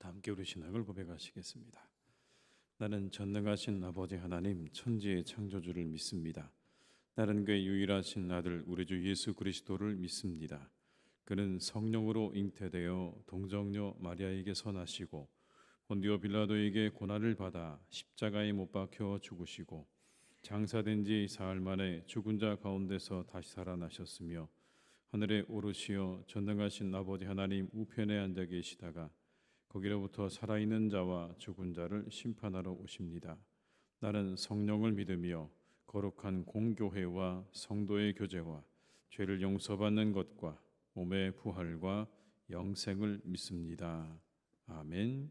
다 함께 우리 신앙을 고백하시겠습니다. 나는 전능하신 아버지 하나님 천지의 창조주를 믿습니다. 나는 그의 유일하신 아들 우리 주 예수 그리스도를 믿습니다. 그는 성령으로 잉태되어 동정녀 마리아에게서 나시고 본디오 빌라도에게 고난을 받아 십자가에 못 박혀 죽으시고 장사된 지 사흘 만에 죽은 자 가운데서 다시 살아나셨으며 하늘에 오르시어 전능하신 아버지 하나님 우편에 앉아 계시다가 거기로부터 살아있는 자와 죽은 자를 심판하러 오십니다. 나는 성령을 믿으며 거룩한 공교회와 성도의 교제와 죄를 용서받는 것과 몸의 부활과 영생을 믿습니다. 아멘.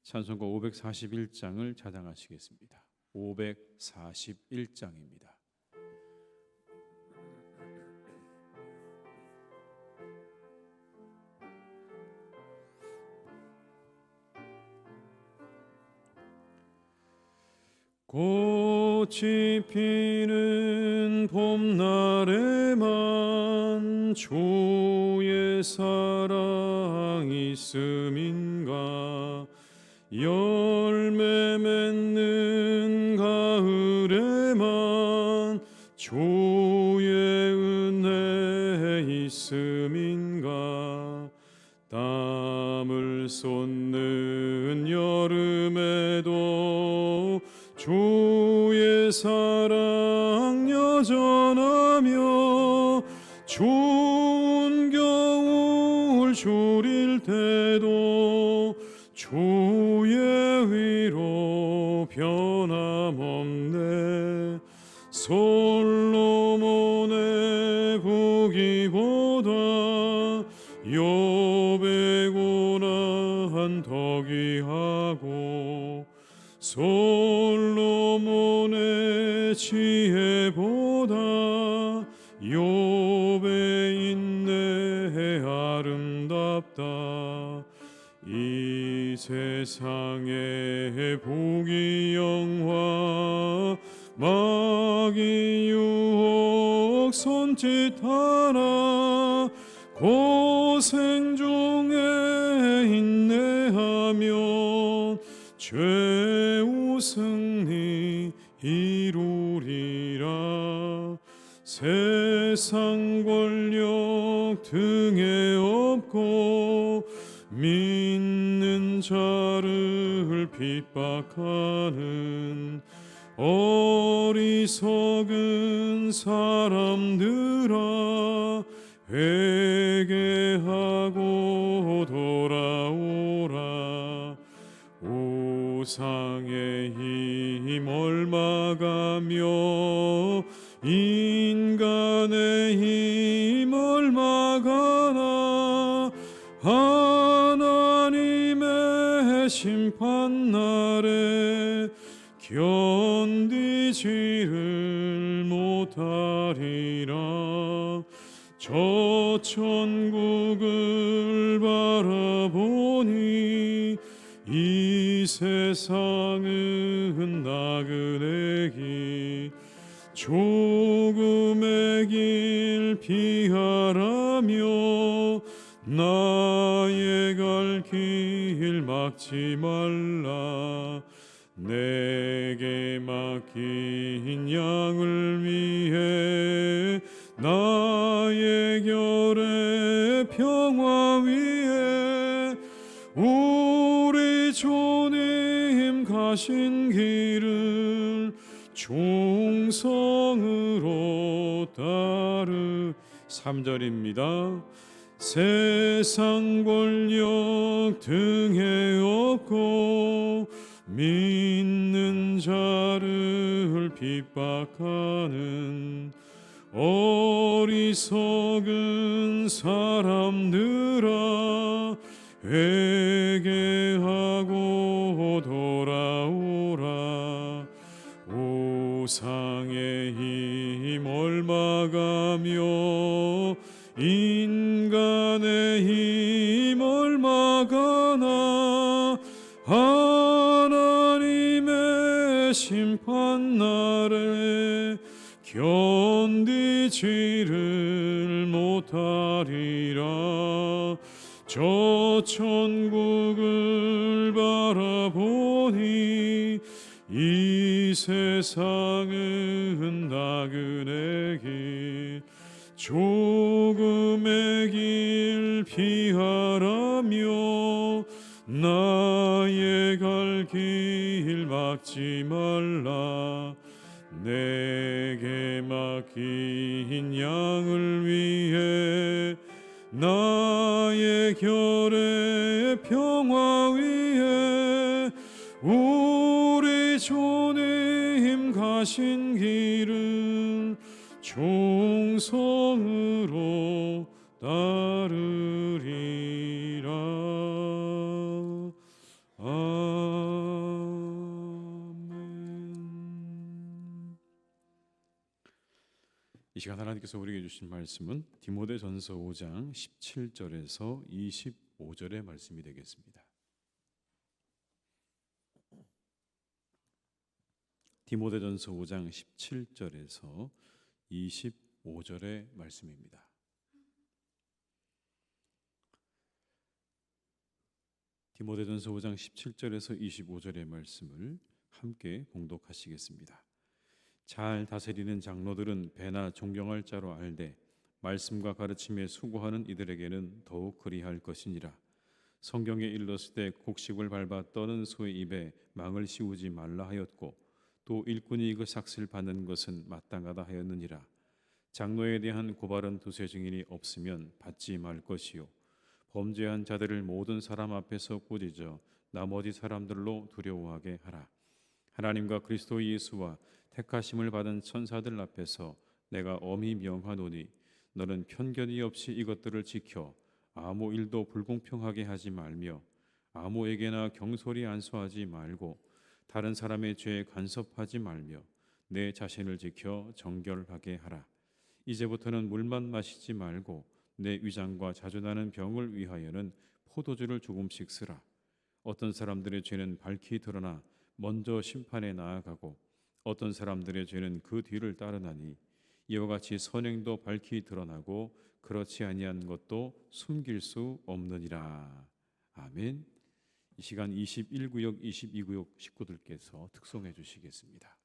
찬송가 541장을 찬양하시겠습니다. 541장입니다. 꽃이 피는 봄날에만 주의 사랑 있음인가 열매 맺는 가을에만 주의 은혜 있음인가 땀을 쏟는 여름에도 주의 사랑 여전하며 추운 겨울 줄일 때도 주의 위로 변함없네. 솔로몬의 보기보다 욥의 고난 더 귀하고 솔로몬의 지혜보다 욥의 인내 아름답다. 이 세상의 부귀 영화 마귀 유혹 손짓하나 고생 중에 인내하면 죄우 승리 이루리라. 세상 권력 등에 업고 믿는 자를 핍박하는 어리석은 사람들아 회개하고 돌아오라. 우상의 힘 얼마가며 인간의 힘 얼마가나 하나님의 심판날에 견디지를 못하리라. 저 천국을 바라보니 이 세상은 나그네기 죽음의 길 피하라며 나의 갈 길 막지 말라. 내게 맡긴 양을 위해 나의 결의 평화 위에 우리 주님 가신 길을 충성으로 따르. 3절입니다. 세상 권력 등에 업고 믿는 자를 핍박하는 어리석은 사람들아 회개하고 돌아오라. 우상의 힘 얼마가며 인간의 힘 얼마가나 하나님의 심판날에 견디지를 못하리라. 저 천국을 바라보니 이 세상은 나그네 길 조금의 길 피하라며 나의 갈 길 막지 말라. 내게 맡긴 양을 위해 나의 결의 평화 위에 우리 주님 가신 길은 충성으로 따르리라. 아멘. 이 시간 하나님께서 우리에게 주신 말씀은 디모데전서 5장 17절에서 25절의 말씀이 되겠습니다. 디모데전서 5장 17절에서 25절의 말씀입니다. 디모데전서 5장 17절에서 25절의 말씀을 함께 봉독하시겠습니다. 잘 다스리는 장로들은 배나 존경할 자로 알되 말씀과 가르침에 수고하는 이들에게는 더욱 그리할 것이니라. 성경에 일렀으되 곡식을 밟아 떠는 소의 입에 망을 씌우지 말라 하였고 또 일꾼이 그 삭슬 받는 것은 마땅하다 하였느니라. 장로에 대한 고발은 두세 증인이 없으면 받지 말 것이요 범죄한 자들을 모든 사람 앞에서 꾸짖어 나머지 사람들로 두려워하게 하라. 하나님과 그리스도 예수와 택하심을 받은 천사들 앞에서 내가 엄히 명하노니 너는 편견이 없이 이것들을 지켜 아무 일도 불공평하게 하지 말며 아무에게나 경솔히 안수하지 말고 다른 사람의 죄에 간섭하지 말며 내 자신을 지켜 정결하게 하라. 이제부터는 물만 마시지 말고 내 위장과 자주나는 병을 위하여는 포도주를 조금씩 쓰라. 어떤 사람들의 죄는 밝히 드러나 먼저 심판에 나아가고 어떤 사람들의 죄는 그 뒤를 따르나니 이와 같이 선행도 밝히 드러나고 그렇지 아니한 것도 숨길 수 없느니라. 아멘. 이 시간 21구역 22구역 식구들께서 특송해 주시겠습니다.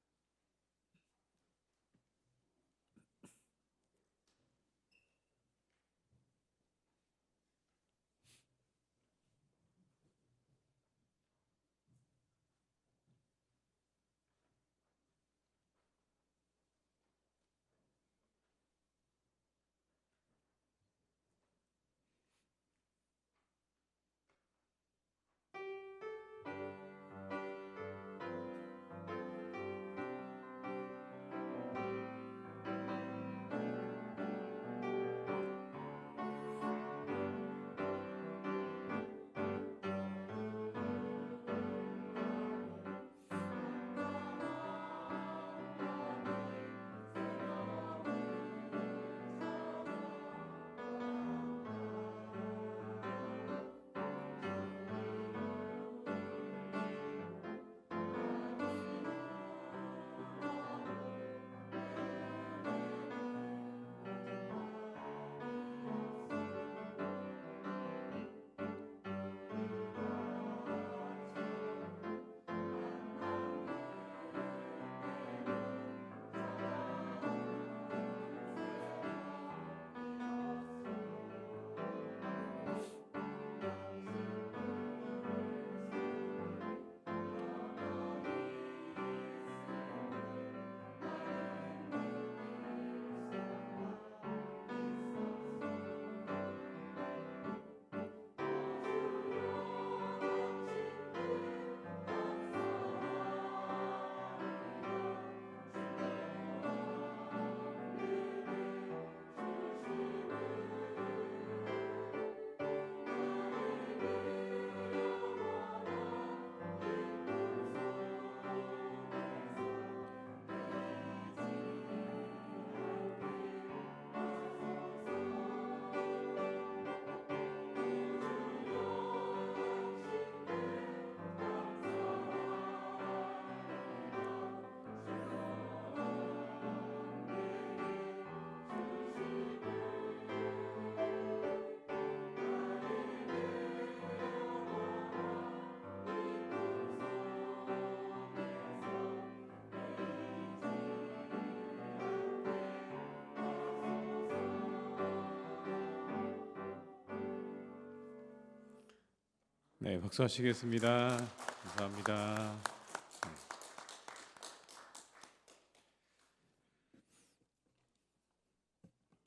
네, 박수하시겠습니다. 감사합니다.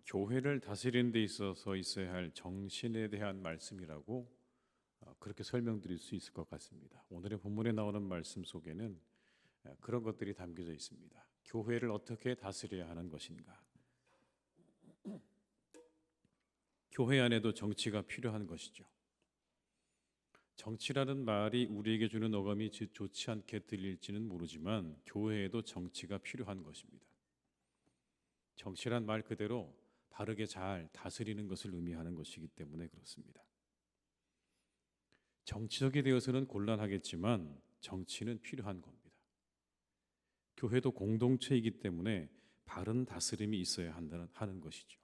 교회를 다스리는 데 있어서 있어야 할 정신에 대한 말씀이라고 그렇게 설명드릴 수 있을 것 같습니다. 오늘의 본문에 나오는 말씀 속에는 그런 것들이 담겨져 있습니다. 교회를 어떻게 다스려야 하는 것인가? 교회 안에도 정치가 필요한 것이죠. 정치라는 말이 우리에게 주는 어감이 좋지 않게 들릴지는 모르지만 교회에도 정치가 필요한 것입니다. 정치란 말 그대로 바르게 잘 다스리는 것을 의미하는 것이기 때문에 그렇습니다. 정치적이 되어서는 곤란하겠지만 정치는 필요한 겁니다. 교회도 공동체이기 때문에 바른 다스림이 있어야 하는 것이죠.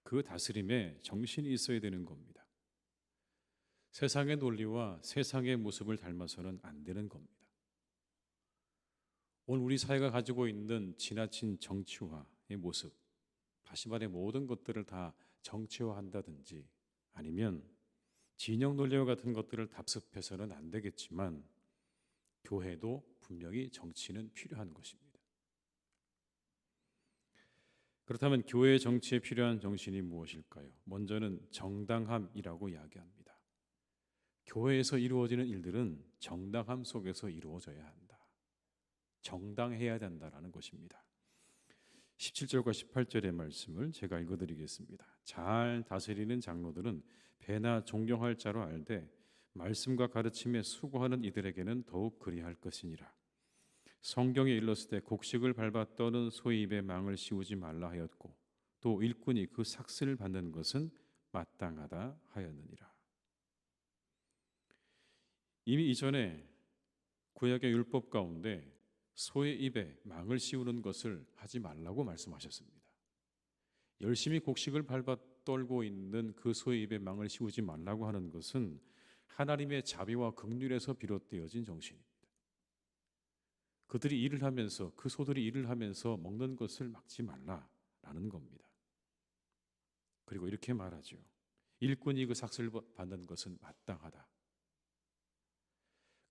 그 다스림에 정신이 있어야 되는 겁니다. 세상의 논리와 세상의 모습을 닮아서는 안 되는 겁니다. 오늘 우리 사회가 가지고 있는 지나친 정치화의 모습, 다시 말해 모든 것들을 다 정치화한다든지 아니면 진영 논리와 같은 것들을 답습해서는 안 되겠지만 교회도 분명히 정치는 필요한 것입니다. 그렇다면 교회의 정치에 필요한 정신이 무엇일까요? 먼저는 정당함이라고 이야기합니다. 교회에서 이루어지는 일들은 정당함 속에서 이루어져야 한다. 정당해야 된다라는 것입니다. 17절과 18절의 말씀을 제가 읽어드리겠습니다. 잘 다스리는 장로들은 배나 존경할 자로 알되 말씀과 가르침에 수고하는 이들에게는 더욱 그리할 것이니라. 성경에 일렀을 때 곡식을 밟아 떠는 소의 입에 망을 씌우지 말라 하였고 또 일꾼이 그 삭슬을 받는 것은 마땅하다 하였느니라. 이미 이전에 구약의 율법 가운데 소의 입에 망을 씌우는 것을 하지 말라고 말씀하셨습니다. 열심히 곡식을 밟아 떨고 있는 그 소의 입에 망을 씌우지 말라고 하는 것은 하나님의 자비와 긍휼에서 비롯되어진 정신입니다. 그들이 일을 하면서 그 소들이 일을 하면서 먹는 것을 막지 말라라는 겁니다. 그리고 이렇게 말하죠. 일꾼이 그 삭슬 받는 것은 마땅하다.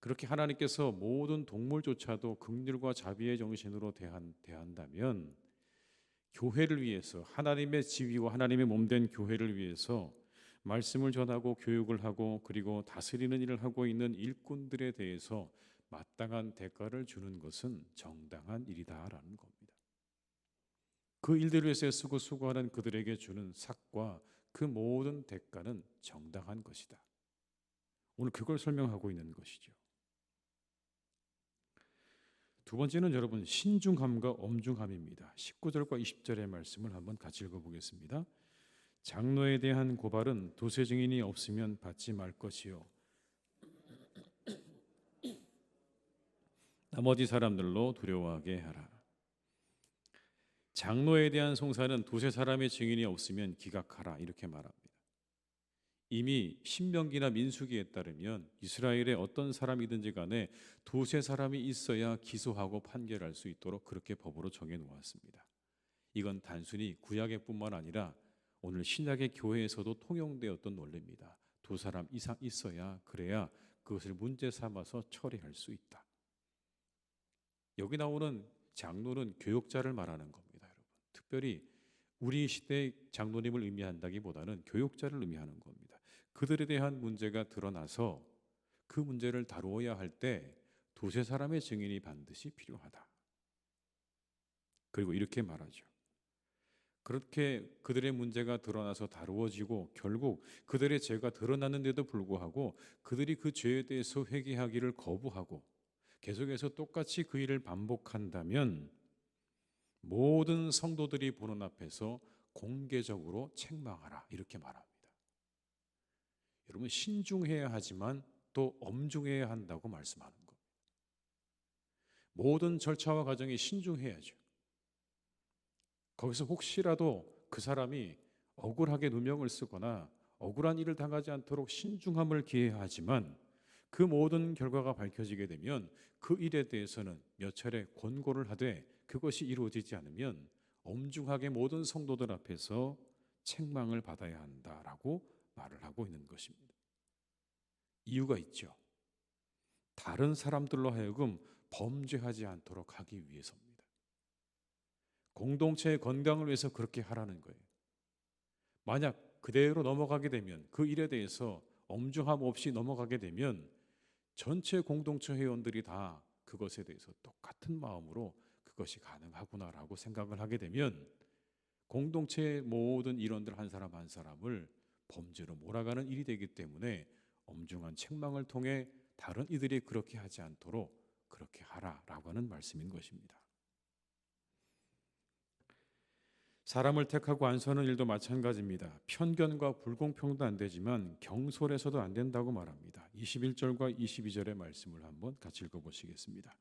그렇게 하나님께서 모든 동물조차도 긍휼과 자비의 정신으로 대한다면 교회를 위해서 하나님의 지위와 하나님의 몸된 교회를 위해서 말씀을 전하고 교육을 하고 그리고 다스리는 일을 하고 있는 일꾼들에 대해서 마땅한 대가를 주는 것은 정당한 일이다라는 겁니다. 그 일들을 위해서 쓰고 수고하는 그들에게 주는 삭과 그 모든 대가는 정당한 것이다. 오늘 그걸 설명하고 있는 것이죠. 두 번째는 여러분 신중함과 엄중함입니다. 19절과 20절의 말씀을 한번 같이 읽어보겠습니다. 장로에 대한 고발은 도세 증인이 없으면 받지 말 것이요 나머지 사람들로 두려워하게 하라. 장로에 대한 송사는 두세 사람의 증인이 없으면 기각하라 이렇게 말합니다. 이미 신명기나 민수기에 따르면 이스라엘의 어떤 사람이든지 간에 두세 사람이 있어야 기소하고 판결할 수 있도록 그렇게 법으로 정해 놓았습니다. 이건 단순히 구약의 뿐만 아니라 오늘 신약의 교회에서도 통용되었던 논리입니다. 두 사람 이상 있어야 그래야 그것을 문제 삼아서 처리할 수 있다. 여기 나오는 장로는 교육자를 말하는 겁니다, 여러분. 특별히 우리 시대의 장로님을 의미한다기보다는 교육자를 의미하는 겁니다. 그들에 대한 문제가 드러나서 그 문제를 다루어야 할 때 두세 사람의 증인이 반드시 필요하다. 그리고 이렇게 말하죠. 그렇게 그들의 문제가 드러나서 다루어지고 결국 그들의 죄가 드러났는데도 불구하고 그들이 그 죄에 대해서 회개하기를 거부하고 계속해서 똑같이 그 일을 반복한다면 모든 성도들이 보는 앞에서 공개적으로 책망하라 이렇게 말합니다. 여러분 신중해야 하지만 또 엄중해야 한다고 말씀하는 겁니다. 모든 절차와 과정이 신중해야죠. 거기서 혹시라도 그 사람이 억울하게 누명을 쓰거나 억울한 일을 당하지 않도록 신중함을 기해야 하지만 그 모든 결과가 밝혀지게 되면 그 일에 대해서는 몇 차례 권고를 하되 그것이 이루어지지 않으면 엄중하게 모든 성도들 앞에서 책망을 받아야 한다라고 말을 하고 있는 것입니다. 이유가 있죠. 다른 사람들로 하여금 범죄하지 않도록 하기 위해서입니다. 공동체의 건강을 위해서 그렇게 하라는 거예요. 만약 그대로 넘어가게 되면, 그 일에 대해서 엄중함 없이 넘어가게 되면 전체 공동체 회원들이 다 그것에 대해서 똑같은 마음으로 그것이 가능하구나라고 생각을 하게 되면 공동체의 모든 일원들 한 사람 한 사람을 범죄로 몰아가는 일이 되기 때문에 엄중한 책망을 통해 다른 이들이 그렇게 하지 않도록 그렇게 하라라고 하는 말씀인 것입니다. 사람을 택하고 안수하는 일도 마찬가지입니다. 편견과 불공평도 안 되지만 경솔해서도 안 된다고 말합니다. 21절과 22절의 말씀을 한번 같이 읽어보시겠습니다.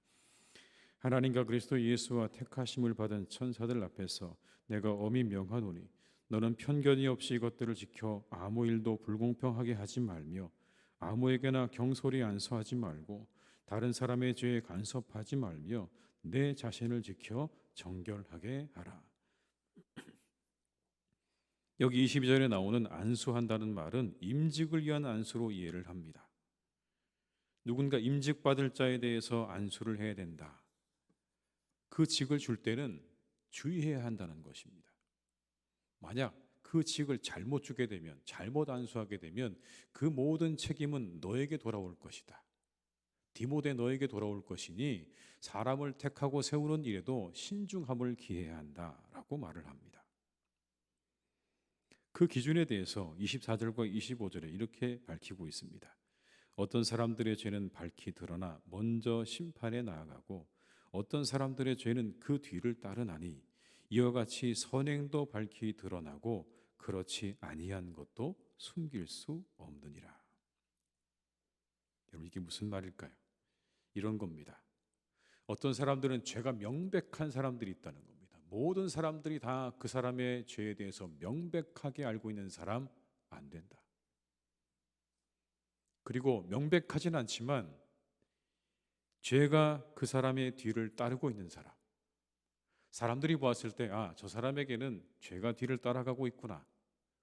하나님과 그리스도 예수와 택하심을 받은 천사들 앞에서 내가 엄히 명하노니 너는 편견이 없이 이것들을 지켜 아무 일도 불공평하게 하지 말며 아무에게나 경솔히 안수하지 말고 다른 사람의 죄에 간섭하지 말며 내 자신을 지켜 정결하게 하라. 여기 22절에 나오는 안수한다는 말은 임직을 위한 안수로 이해를 합니다. 누군가 임직받을 자에 대해서 안수를 해야 된다. 그 직을 줄 때는 주의해야 한다는 것입니다. 만약 그 직을 잘못 주게 되면, 잘못 안수하게 되면 그 모든 책임은 너에게 돌아올 것이다. 디모데 너에게 돌아올 것이니 사람을 택하고 세우는 일에도 신중함을 기해야 한다라고 말을 합니다. 그 기준에 대해서 24절과 25절에 이렇게 밝히고 있습니다. 어떤 사람들의 죄는 밝히 드러나 먼저 심판에 나아가고 어떤 사람들의 죄는 그 뒤를 따르나니 이와 같이 선행도 밝히 드러나고 그렇지 아니한 것도 숨길 수 없느니라. 여러분, 이게 무슨 말일까요? 이런 겁니다. 어떤 사람들은 죄가 명백한 사람들이 있다는 겁니다. 모든 사람들이 다 그 사람의 죄에 대해서 명백하게 알고 있는 사람 안 된다. 그리고 명백하진 않지만 죄가 그 사람의 뒤를 따르고 있는 사람, 사람들이 보았을 때 저 사람에게는 죄가 뒤를 따라가고 있구나,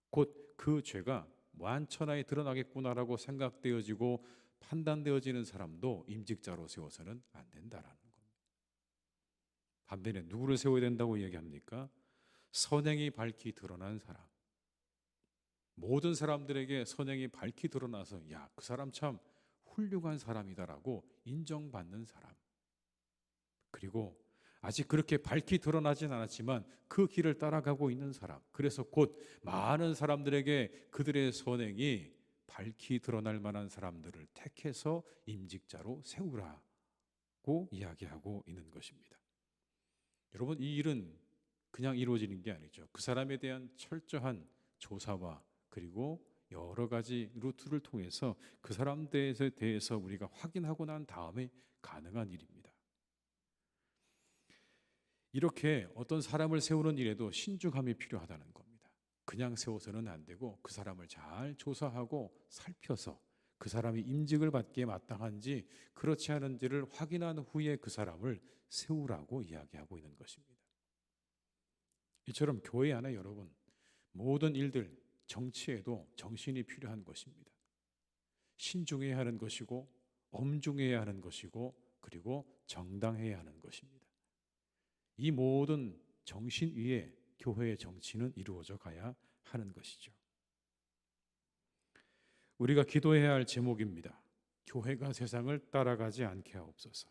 곧 그 죄가 만천하에 드러나겠구나라고 생각되어지고 판단되어지는 사람도 임직자로 세워서는 안 된다라는 겁니다. 반면에 누구를 세워야 된다고 이야기합니까? 선행이 밝히 드러난 사람, 모든 사람들에게 선행이 밝히 드러나서 그 사람 참 훌륭한 사람이다라고 인정받는 사람, 그리고 아직 그렇게 밝히 드러나진 않았지만 그 길을 따라가고 있는 사람, 그래서 곧 많은 사람들에게 그들의 선행이 밝히 드러날 만한 사람들을 택해서 임직자로 세우라고 이야기하고 있는 것입니다. 여러분, 이 일은 그냥 이루어지는 게 아니죠. 그 사람에 대한 철저한 조사와 그리고 여러 가지 루트를 통해서 그 사람들에 대해서 우리가 확인하고 난 다음에 가능한 일입니다. 이렇게 어떤 사람을 세우는 일에도 신중함이 필요하다는 겁니다. 그냥 세워서는 안 되고 그 사람을 잘 조사하고 살펴서 그 사람이 임직을 받기에 마땅한지 그렇지 않은지를 확인한 후에 그 사람을 세우라고 이야기하고 있는 것입니다. 이처럼 교회 안에 여러분, 모든 일들, 정치에도 정신이 필요한 것입니다. 신중해야 하는 것이고 엄중해야 하는 것이고 그리고 정당해야 하는 것입니다. 이 모든 정신 위에 교회의 정치는 이루어져 가야 하는 것이죠. 우리가 기도해야 할 제목입니다. 교회가 세상을 따라가지 않게 하옵소서.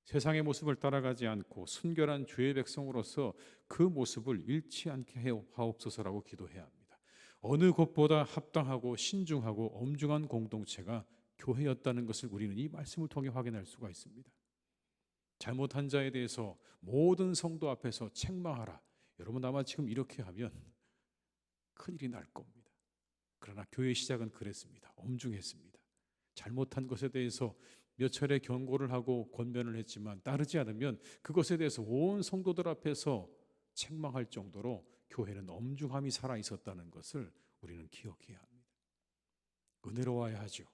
세상의 모습을 따라가지 않고 순결한 주의 백성으로서 그 모습을 잃지 않게 하옵소서라고 기도해야 합니다. 어느 곳보다 합당하고 신중하고 엄중한 공동체가 교회였다는 것을 우리는 이 말씀을 통해 확인할 수가 있습니다. 잘못한 자에 대해서 모든 성도 앞에서 책망하라. 여러분, 아마 지금 이렇게 하면 큰일이 날 겁니다. 그러나 교회의 시작은 그랬습니다. 엄중했습니다. 잘못한 것에 대해서 몇 차례 경고를 하고 권면을 했지만 따르지 않으면 그것에 대해서 온 성도들 앞에서 책망할 정도로 교회는 엄중함이 살아 있었다는 것을 우리는 기억해야 합니다. 은혜로워야 하죠.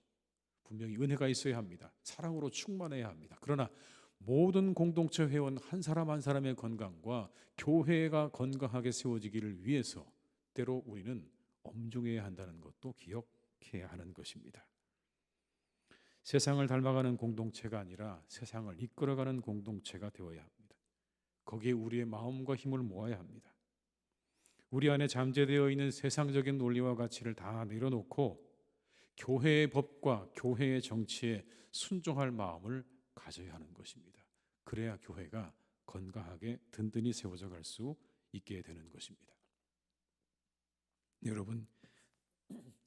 분명히 은혜가 있어야 합니다. 사랑으로 충만해야 합니다. 그러나 모든 공동체 회원 한 사람 한 사람의 건강과 교회가 건강하게 세워지기를 위해서 때로 우리는 엄중해야 한다는 것도 기억해야 하는 것입니다. 세상을 닮아가는 공동체가 아니라 세상을 이끌어가는 공동체가 되어야 합니다. 거기에 우리의 마음과 힘을 모아야 합니다. 우리 안에 잠재되어 있는 세상적인 논리와 가치를 다 내려놓고 교회의 법과 교회의 정치에 순종할 마음을 가져야 하는 것입니다. 그래야 교회가 건강하게 든든히 세워져 갈 수 있게 되는 것입니다. 여러분,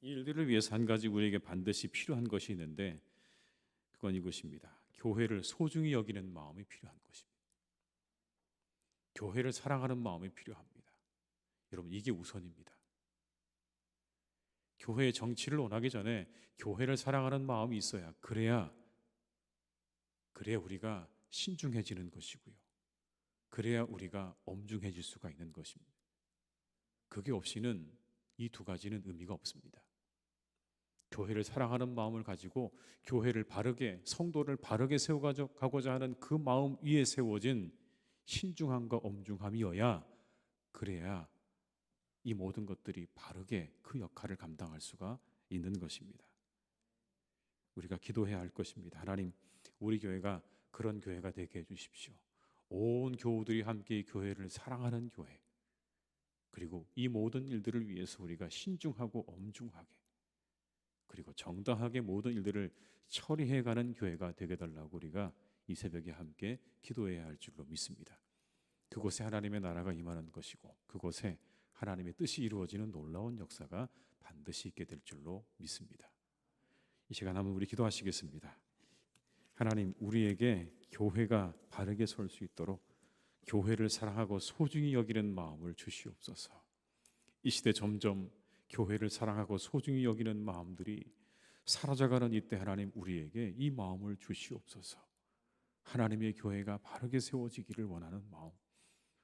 이 일들을 위해서 한 가지 우리에게 반드시 필요한 것이 있는데 그건 이것입니다. 교회를 소중히 여기는 마음이 필요한 것입니다. 교회를 사랑하는 마음이 필요합니다. 여러분, 이게 우선입니다. 교회의 정치를 원하기 전에 교회를 사랑하는 마음이 있어야 그래야 우리가 신중해지는 것이고요. 그래야 우리가 엄중해질 수가 있는 것입니다. 그게 없이는 이 두 가지는 의미가 없습니다. 교회를 사랑하는 마음을 가지고 교회를 바르게, 성도를 바르게 세워가고자 하는 그 마음 위에 세워진 신중함과 엄중함이어야 그래야 이 모든 것들이 바르게 그 역할을 감당할 수가 있는 것입니다. 우리가 기도해야 할 것입니다. 하나님, 우리 교회가 그런 교회가 되게 해주십시오. 온 교우들이 함께 이 교회를 사랑하는 교회, 그리고 이 모든 일들을 위해서 우리가 신중하고 엄중하게 그리고 정당하게 모든 일들을 처리해가는 교회가 되게 달라고 우리가 이 새벽에 함께 기도해야 할 줄로 믿습니다. 그곳에 하나님의 나라가 임하는 것이고 그곳에 하나님의 뜻이 이루어지는 놀라운 역사가 반드시 있게 될 줄로 믿습니다. 이 시간 한번 우리 기도하시겠습니다. 하나님, 우리에게 교회가 바르게 설 수 있도록 교회를 사랑하고 소중히 여기는 마음을 주시옵소서. 이 시대 점점 교회를 사랑하고 소중히 여기는 마음들이 사라져가는 이때 하나님, 우리에게 이 마음을 주시옵소서. 하나님의 교회가 바르게 세워지기를 원하는 마음,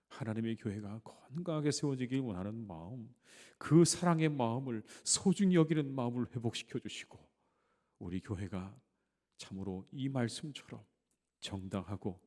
하나님의 교회가 건강하게 세워지길 원하는 마음, 그 사랑의 마음을, 소중히 여기는 마음을 회복시켜 주시고 우리 교회가 참으로 이 말씀처럼 정당하고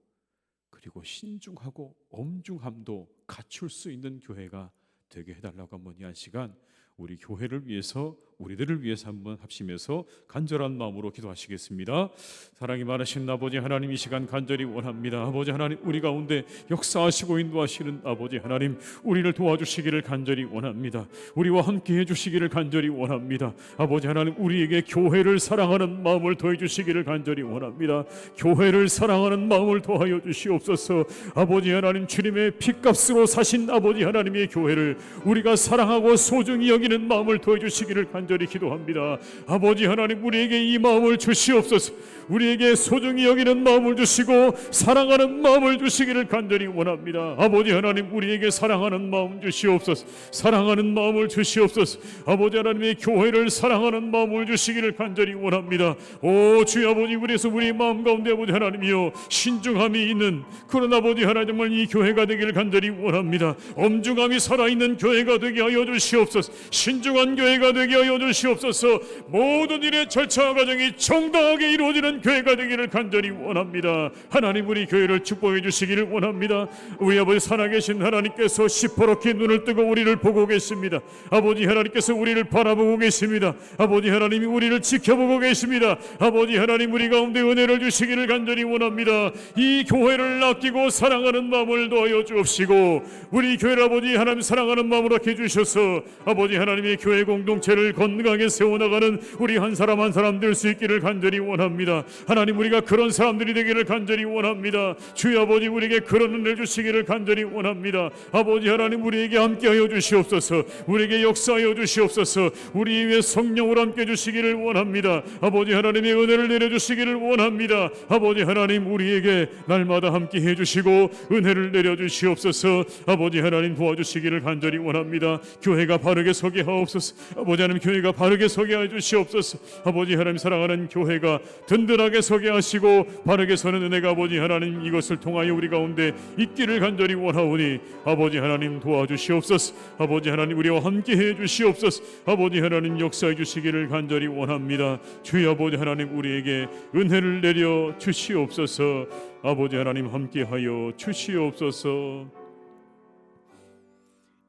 그리고 신중하고 엄중함도 갖출 수 있는 교회가 되게 해달라고 한번 이 한 시간 우리 교회를 위해서, 우리들을 위해서 한번 합심해서 간절한 마음으로 기도하시겠습니다. 사랑이 많으신 아버지 하나님, 이 시간 간절히 원합니다. 아버지 하나님, 우리 가운데 역사하시고 인도하시는 아버지 하나님, 우리를 도와주시기를 간절히 원합니다. 우리와 함께 해주시기를 간절히 원합니다. 아버지 하나님, 우리에게 교회를 사랑하는 마음을 더해 주시기를 간절히 원합니다. 교회를 사랑하는 마음을 더하여 주시옵소서. 아버지 하나님, 주님의 핏값으로 사신 아버지 하나님의 교회를 우리가 사랑하고 소중히 여기는 마음을 더해 주시기를 간절히 기도합니다. 아버지 하나님, 우리에게 이 마음을 주시옵소서. 우리에게 소중히 여기는 마음을 주시고 사랑하는 마음을 주시기를 간절히 원합니다. 아버지 하나님, 우리에게 사랑하는 마음 주시옵소서. 사랑하는 마음을 주시옵소서. 아버지 하나님의 교회를 사랑하는 마음을 주시기를 간절히 원합니다. 오 주여 아버지, 그래서 우리 마음 가운데 아버지 하나님이여 신중함이 있는 그런 아버지 하나님, 정말 이 교회가 되기를 간절히 원합니다. 엄중함이 살아있는 교회가 되게 하여 주시옵소서. 신중한 교회가 되게 하여 주시옵소서. 모든 일의 절차와 과정이 정당하게 이루어지는 교회가 되기를 간절히 원합니다. 하나님, 우리 교회를 축복해 주시기를 원합니다. 우리 아버지 살아계신 하나님께서 시퍼렇게 눈을 뜨고 우리를 보고 계십니다. 아버지 하나님께서 우리를 바라보고 계십니다. 아버지 하나님이 우리를 지켜보고 계십니다. 아버지 하나님, 우리 가운데 은혜를 주시기를 간절히 원합니다. 이 교회를 아끼고 사랑하는 마음을 더하여 주옵시고 우리 교회를 아버지 하나님 사랑하는 마음으로 함께 해주셔서 아버지 하나님의 교회 공동체를 건강하게 세워나가는 우리 한 사람 한 사람 될 수 있기를 간절히 원합니다. 하나님, 우리가 그런 사람들이 되기를 간절히 원합니다. 주여 아버지, 우리에게 그런 은혜를 주시기를 간절히 원합니다. 아버지 하나님, 우리에게 함께하여 주시옵소서. 우리에게 역사하여 주시옵소서. 우리 위에 성령으로 함께 주시기를 원합니다. 아버지 하나님의 은혜를 내려주시기를 원합니다. 아버지 하나님, 우리에게 날마다 함께해 주시고 은혜를 내려주시옵소서. 아버지 하나님, 도와주시기를 간절히 원합니다. 교회가 바르게 서게 하옵소서. 아버지 하나님, 교회가 바르게 서게 해 주시옵소서. 아버지 하나님, 사랑하는 교회가 든든하게 서게 하시고 바르게 서는 은혜가 아버지 하나님 이것을 통하여 우리 가운데 있기를 간절히 원하오니 아버지 하나님 도와주시옵소서. 아버지 하나님, 우리와 함께해 주시옵소서. 아버지 하나님, 역사해 주시기를 간절히 원합니다. 주여 아버지 하나님, 우리에게 은혜를 내려 주시옵소서. 아버지 하나님, 함께하여 주시옵소서.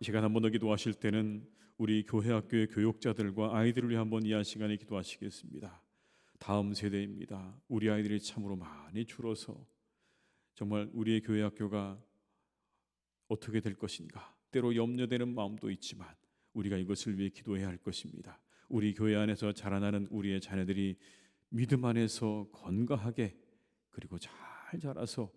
이 시간 한 번 더 기도하실 때는 우리 교회 학교의 교육자들과 아이들을 위해 한번 이 한 시간에 기도하시겠습니다. 다음 세대입니다. 우리 아이들이 참으로 많이 줄어서 정말 우리의 교회 학교가 어떻게 될 것인가 때로 염려되는 마음도 있지만 우리가 이것을 위해 기도해야 할 것입니다. 우리 교회 안에서 자라나는 우리의 자녀들이 믿음 안에서 건강하게 그리고 잘 자라서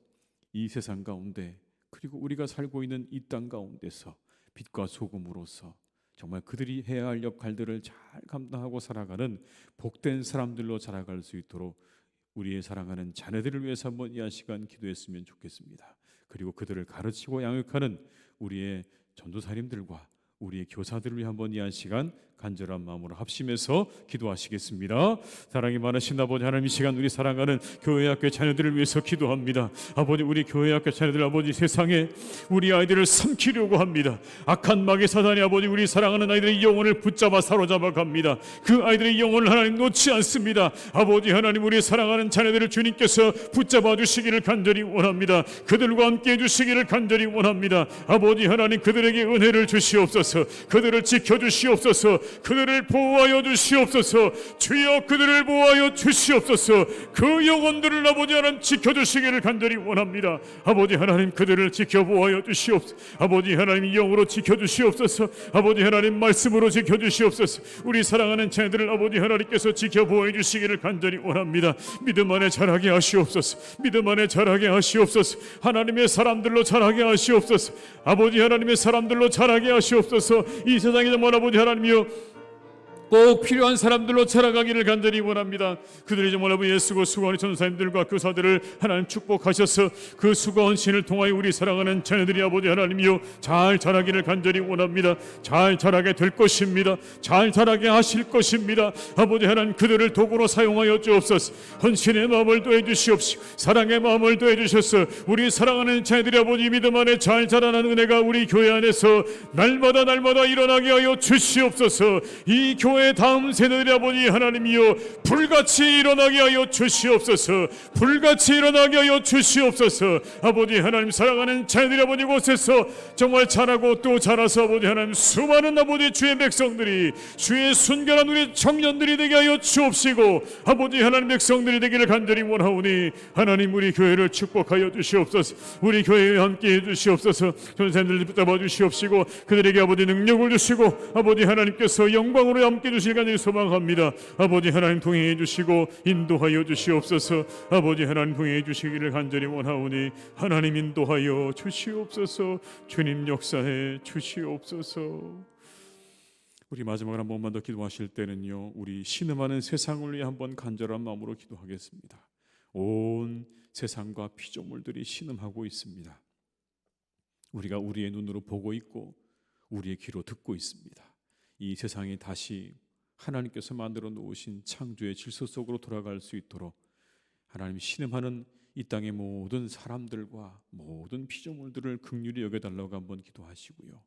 이 세상 가운데 그리고 우리가 살고 있는 이 땅 가운데서 빛과 소금으로서 정말 그들이 해야 할 역할들을 잘 감당하고 살아가는 복된 사람들로 자라갈 수 있도록 우리의 사랑하는 자녀들을 위해서 한번 이 시간 기도했으면 좋겠습니다. 그리고 그들을 가르치고 양육하는 우리의 전도사님들과 우리의 교사들을 위해 한번 이 시간 간절한 마음으로 합심해서 기도하시겠습니다. 사랑이 많으신 아버지 하나님, 이 시간 우리 사랑하는 교회 학교 자녀들을 위해서 기도합니다. 아버지, 우리 교회 학교 자녀들 아버지 세상에 우리 아이들을 삼키려고 합니다. 악한 마귀 사단이 아버지 우리 사랑하는 아이들의 영혼을 붙잡아 사로잡아 갑니다. 그 아이들의 영혼을 하나님 놓지 않습니다. 아버지 하나님, 우리 사랑하는 자녀들을 주님께서 붙잡아 주시기를 간절히 원합니다. 그들과 함께 해주시기를 간절히 원합니다. 아버지 하나님, 그들에게 은혜를 주시옵소서. 그들을 지켜주시옵소서. 그들을 보호하여 주시옵소서. 주여, 그들을 보호하여 주시옵소서. 그 영혼들을 아버지 하나님 지켜주시기를 간절히 원합니다. 아버지 하나님, 그들을 지켜 보호하여 주시옵소서. 아버지 하나님, 영으로 지켜주시옵소서. 아버지 하나님, 말씀으로 지켜주시옵소서. 우리 사랑하는 자녀들을 아버지 하나님께서 지켜 보호해 주시기를 간절히 원합니다. 믿음 안에 자라게 하시옵소서. 믿음 안에 자라게 하시옵소서. 하나님의 사람들로 자라게 하시옵소서. 아버지 하나님의 사람들로 자라게 하시옵소서. 이 세상에 정말 아버지 하나님이여 꼭 필요한 사람들로 자라가기를 간절히 원합니다. 그들이 정말 아버지 예수고 수고하는 전사님들과 교사들을 하나님 축복하셔서 그 수고한 신을 통하여 우리 사랑하는 자녀들이 아버지 하나님이여 잘 자라기를 간절히 원합니다. 잘 자라게 될 것입니다. 잘 자라게 하실 것입니다. 아버지 하나님, 그들을 도구로 사용하여 주옵소서. 헌신의 마음을 더해 주시옵시고 사랑의 마음을 더해 주셔서 우리 사랑하는 자녀들이 아버지 믿음 안에 잘 자라는 은혜가 우리 교회 안에서 날마다 일어나게 하여 주시옵소서. 이 교회 다음 세대들이 아버지 하나님이여 불같이 일어나게 하여 주시옵소서. 불같이 일어나게 하여 주시옵소서. 아버지 하나님, 사랑하는 자녀들이 아버지 곳에서 정말 자라고 또 자라서 아버지 하나님 수많은 아버지 주의 백성들이 주의 순결한 우리 청년들이 되게 하여 주옵시고 아버지 하나님 백성들이 되기를 간절히 원하오니 하나님, 우리 교회를 축복하여 주시옵소서. 우리 교회에 함께 해 주시옵소서. 전사님들 붙잡아 주시옵시고 그들에게 아버지 능력을 주시고 아버지 하나님께서 영광으로 함께 주실 간절히 소망합니다. 아버지 하나님, 동행해 주시고 인도하여 주시옵소서. 아버지 하나님, 동행해 주시기를 간절히 원하오니 하나님 인도하여 주시옵소서. 주님 역사해 주시옵소서. 우리 마지막으로 한 번만 더 기도하실 때는요, 우리 신음하는 세상을 위해 한번 간절한 마음으로 기도하겠습니다. 온 세상과 피조물들이 신음하고 있습니다. 우리가 우리의 눈으로 보고 있고 우리의 귀로 듣고 있습니다. 이 세상이 다시 하나님께서 만들어 놓으신 창조의 질서 속으로 돌아갈 수 있도록 하나님, 신음하는 이 땅의 모든 사람들과 모든 피조물들을 긍휼히 여겨달라고 한번 기도하시고요,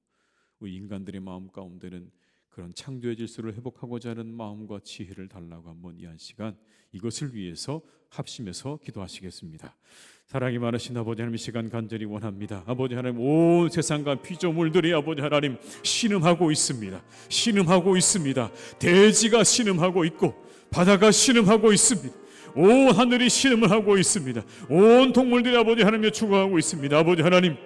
우리 인간들의 마음 가운데는 그런 창조의 질서를 회복하고자 하는 마음과 지혜를 달라고 한번 이 한 시간 이것을 위해서 합심해서 기도하시겠습니다. 사랑이 많으신 아버지 하나님, 이 시간 간절히 원합니다. 아버지 하나님, 온 세상과 피조물들이 아버지 하나님 신음하고 있습니다. 신음하고 있습니다. 대지가 신음하고 있고 바다가 신음하고 있습니다. 온 하늘이 신음을 하고 있습니다. 온 동물들이 아버지 하나님을 추구하고 있습니다. 아버지 하나님,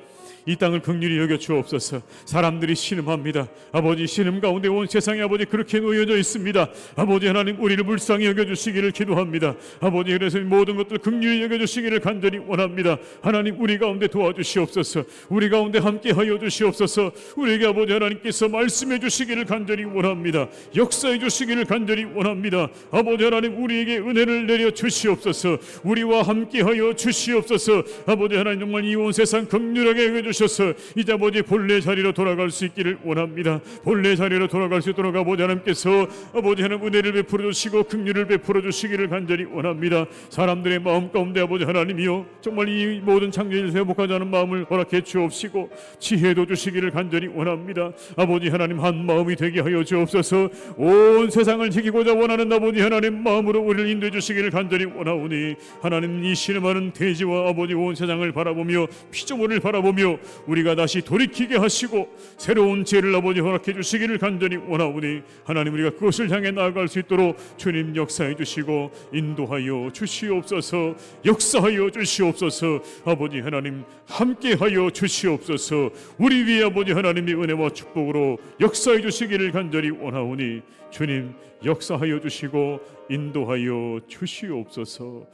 이 땅을 긍휼히 여겨 주옵소서. 사람들이 신음합니다. 아버지, 신음 가운데 온 세상에 아버지 그렇게 놓여져 있습니다. 아버지 하나님, 우리를 불쌍히 여겨 주시기를 기도합니다. 아버지, 그래서 모든 것들 긍휼히 여겨 주시기를 간절히 원합니다. 하나님, 우리 가운데 도와주시옵소서. 우리 가운데 함께하여 주시옵소서. 우리에게 아버지 하나님께서 말씀해 주시기를 간절히 원합니다. 역사해 주시기를 간절히 원합니다. 아버지 하나님, 우리에게 은혜를 내려 주시옵소서. 우리와 함께하여 주시옵소서. 아버지 하나님, 정말 이 온 세상 긍휼하게 여겨 주셔서 이제 아버지 본래 자리로 돌아갈 수 있기를 원합니다. 본래 자리로 돌아갈 수 있도록 아버지 하나님께서 아버지 하나님 은혜를 베풀어 주시고 긍휼을 베풀어 주시기를 간절히 원합니다. 사람들의 마음 가운데 아버지 하나님이요, 정말 이 모든 창조를 회복하자 하는 마음을 허락해 주옵시고 지혜도 주시기를 간절히 원합니다. 아버지 하나님, 한 마음이 되게 하여 주옵소서. 온 세상을 지키고자 원하는 아버지 하나님 마음으로 우리를 인도해 주시기를 간절히 원하오니 하나님, 이 신음하는 대지와 아버지 온 세상을 바라보며 피조물을 바라보며 하여 우리가 다시 돌이키게 하시고 새로운 지혜를 아버지 허락해 주시기를 간절히 원하오니 하나님 우리가 그것을 향해 나아갈 수 있도록 주님 역사해 주시고 인도하여 주시옵소서. 역사하여 주시옵소서. 아버지 하나님 함께하여 주시옵소서. 우리 위에 아버지 하나님의 은혜와 축복으로 역사해 주시기를 간절히 원하오니 주님 역사하여 주시고 인도하여 주시옵소서.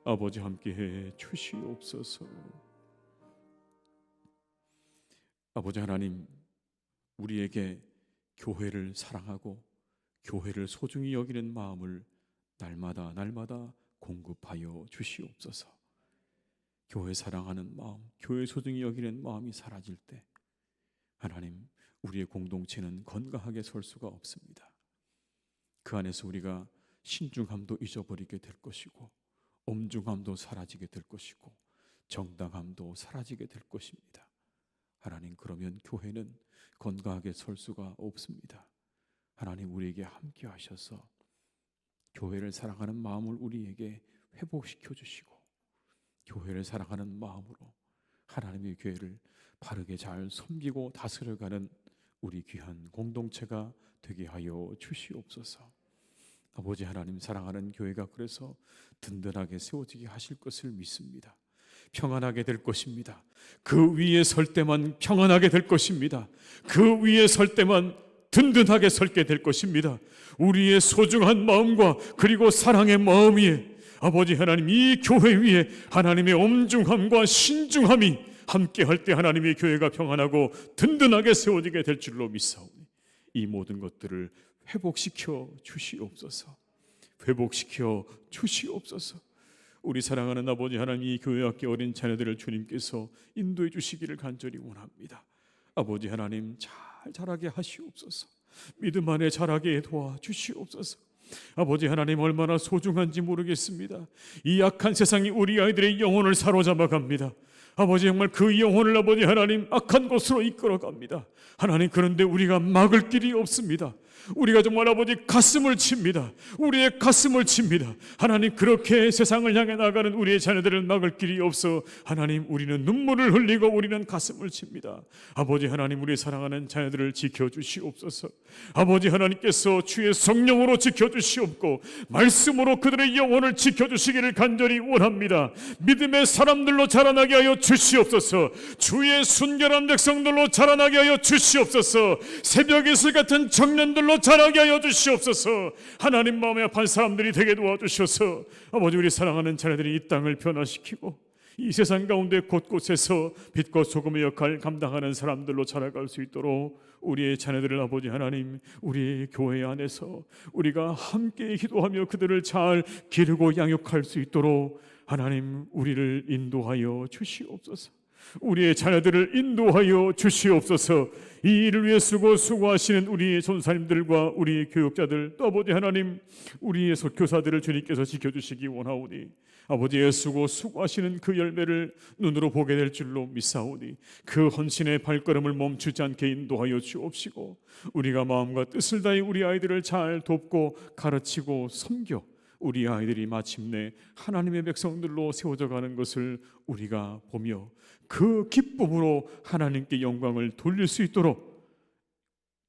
아버지 함께해 주시옵소서. 아버지 하나님, 우리에게 교회를 사랑하고 교회를 소중히 여기는 마음을 날마다 공급하여 주시옵소서. 교회 사랑하는 마음, 교회 소중히 여기는 마음이 사라질 때 하나님, 우리의 공동체는 건강하게 설 수가 없습니다. 그 안에서 우리가 신중함도 잊어버리게 될 것이고 엄중함도 사라지게 될 것이고 정당함도 사라지게 될 것입니다. 하나님, 그러면 교회는 건강하게 설 수가 없습니다. 하나님, 우리에게 함께 하셔서 교회를 사랑하는 마음을 우리에게 회복시켜 주시고 교회를 사랑하는 마음으로 하나님의 교회를 바르게 잘 섬기고 다스려가는 우리 귀한 공동체가 되게 하여 주시옵소서. 아버지 하나님, 사랑하는 교회가 그래서 든든하게 세워지게 하실 것을 믿습니다. 평안하게 될 것입니다. 그 위에 설 때만 평안하게 될 것입니다. 그 위에 설 때만 든든하게 설게 될 것입니다. 우리의 소중한 마음과 그리고 사랑의 마음 위에 아버지 하나님, 이 교회 위에 하나님의 엄중함과 신중함이 함께 할 때 하나님의 교회가 평안하고 든든하게 세워지게 될 줄로 믿사오니 이 모든 것들을 회복시켜 주시옵소서. 회복시켜 주시옵소서. 우리 사랑하는 아버지 하나님, 이 교회 학교 어린 자녀들을 주님께서 인도해 주시기를 간절히 원합니다. 아버지 하나님, 잘 자라게 하시옵소서. 믿음 안에 자라게 도와주시옵소서. 아버지 하나님, 얼마나 소중한지 모르겠습니다. 이 악한 세상이 우리 아이들의 영혼을 사로잡아 갑니다. 아버지, 정말 그 영혼을 아버지 하나님 악한 곳으로 이끌어 갑니다. 하나님, 그런데 우리가 막을 길이 없습니다. 우리가 정말 아버지 가슴을 칩니다. 우리의 가슴을 칩니다. 하나님, 그렇게 세상을 향해 나가는 우리의 자녀들을 막을 길이 없어 하나님, 우리는 눈물을 흘리고 우리는 가슴을 칩니다. 아버지 하나님, 우리 사랑하는 자녀들을 지켜주시옵소서. 아버지 하나님께서 주의 성령으로 지켜주시옵고 말씀으로 그들의 영혼을 지켜주시기를 간절히 원합니다. 믿음의 사람들로 자라나게 하여 주시옵소서. 주의 순결한 백성들로 자라나게 하여 주시옵소서. 새벽 이슬 같은 청년들로 자라게 하여 주시옵소서. 하나님, 마음에 아픈 사람들이 되게 도와주셔서 아버지, 우리 사랑하는 자녀들이 이 땅을 변화시키고 이 세상 가운데 곳곳에서 빛과 소금의 역할을 감당하는 사람들로 자라갈 수 있도록 우리의 자녀들을 아버지 하나님, 우리 교회 안에서 우리가 함께 기도하며 그들을 잘 기르고 양육할 수 있도록 하나님, 우리를 인도하여 주시옵소서. 우리의 자녀들을 인도하여 주시옵소서. 이 일을 위해 수고하시는 우리의 전사님들과 우리 교육자들, 또 아버지 하나님, 우리의 교사들을 주님께서 지켜주시기 원하오니 아버지의 수고하시는 그 열매를 눈으로 보게 될 줄로 믿사오니 그 헌신의 발걸음을 멈추지 않게 인도하여 주옵시고 우리가 마음과 뜻을 다해 우리 아이들을 잘 돕고 가르치고 섬겨 우리 아이들이 마침내 하나님의 백성들로 세워져 가는 것을 우리가 보며 그 기쁨으로 하나님께 영광을 돌릴 수 있도록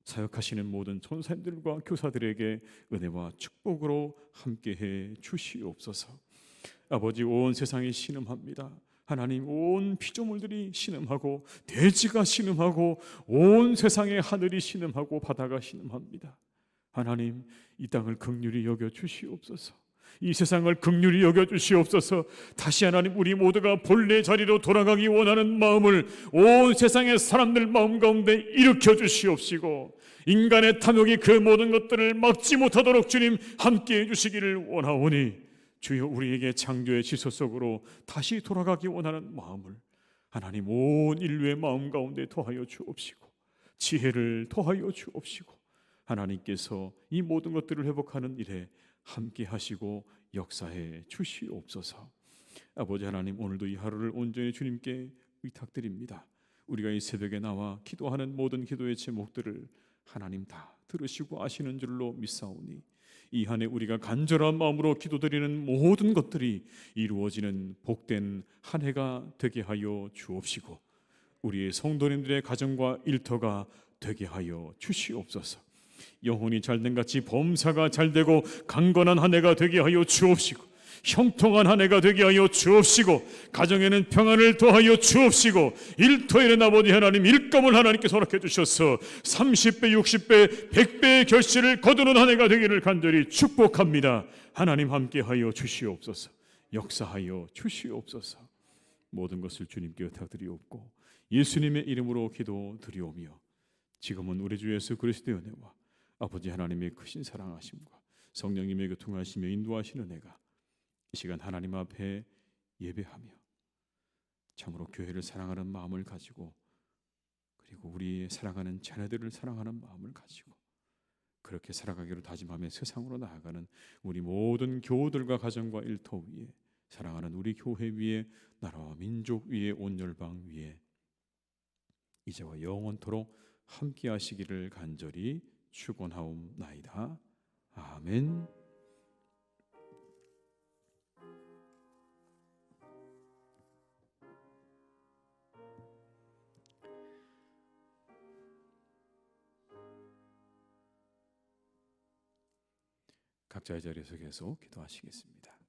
사역하시는 모든 전사님들과 교사들에게 은혜와 축복으로 함께해 주시옵소서. 아버지, 온 세상이 신음합니다. 하나님, 온 피조물들이 신음하고 대지가 신음하고 온 세상의 하늘이 신음하고 바다가 신음합니다. 하나님, 이 땅을 긍휼히 여겨 주시옵소서. 이 세상을 긍휼히 여겨 주시옵소서. 다시 하나님, 우리 모두가 본래 자리로 돌아가기 원하는 마음을 온 세상의 사람들 마음 가운데 일으켜 주시옵시고 인간의 탐욕이 그 모든 것들을 막지 못하도록 주님 함께해 주시기를 원하오니 주여, 우리에게 창조의 지소 속으로 다시 돌아가기 원하는 마음을 하나님 온 인류의 마음 가운데 더하여 주옵시고 지혜를 더하여 주옵시고 하나님께서 이 모든 것들을 회복하는 일에 함께 하시고 역사해 주시옵소서. 아버지 하나님, 오늘도 이 하루를 온전히 주님께 의탁드립니다. 우리가 이 새벽에 나와 기도하는 모든 기도의 제목들을 하나님 다 들으시고 아시는 줄로 믿사오니 이 한 해 우리가 간절한 마음으로 기도드리는 모든 것들이 이루어지는 복된 한 해가 되게 하여 주옵시고 우리의 성도님들의 가정과 일터가 되게 하여 주시옵소서. 영혼이 잘된 같이 범사가 잘되고 강건한 한 해가 되게 하여 주옵시고, 형통한 한 해가 되게 하여 주옵시고, 가정에는 평안을 더하여 주옵시고, 일터에는 아버지 하나님 일감을 하나님께서 허락해 주셔서 30배, 60배, 100배의 결실을 거두는 한 해가 되기를 간절히 축복합니다. 하나님 함께하여 주시옵소서. 역사하여 주시옵소서. 모든 것을 주님께 의탁드리옵고 예수님의 이름으로 기도드리오며, 지금은 우리 주 예수 그리스도의 은혜와 아버지 하나님의 크신 사랑하심과 성령님의 교통하시며 인도하시는 은혜가 이 시간 하나님 앞에 예배하며 참으로 교회를 사랑하는 마음을 가지고, 그리고 우리의 사랑하는 자녀들을 사랑하는 마음을 가지고 그렇게 살아가기로 다짐하며 세상으로 나아가는 우리 모든 교우들과 가정과 일터 위에, 사랑하는 우리 교회 위에, 나라와 민족 위에, 온 열방 위에 이제와 영원토록 함께 하시기를 간절히 축원하옵나이다. 아멘. 각자의 자리에서 계속 기도하시겠습니다.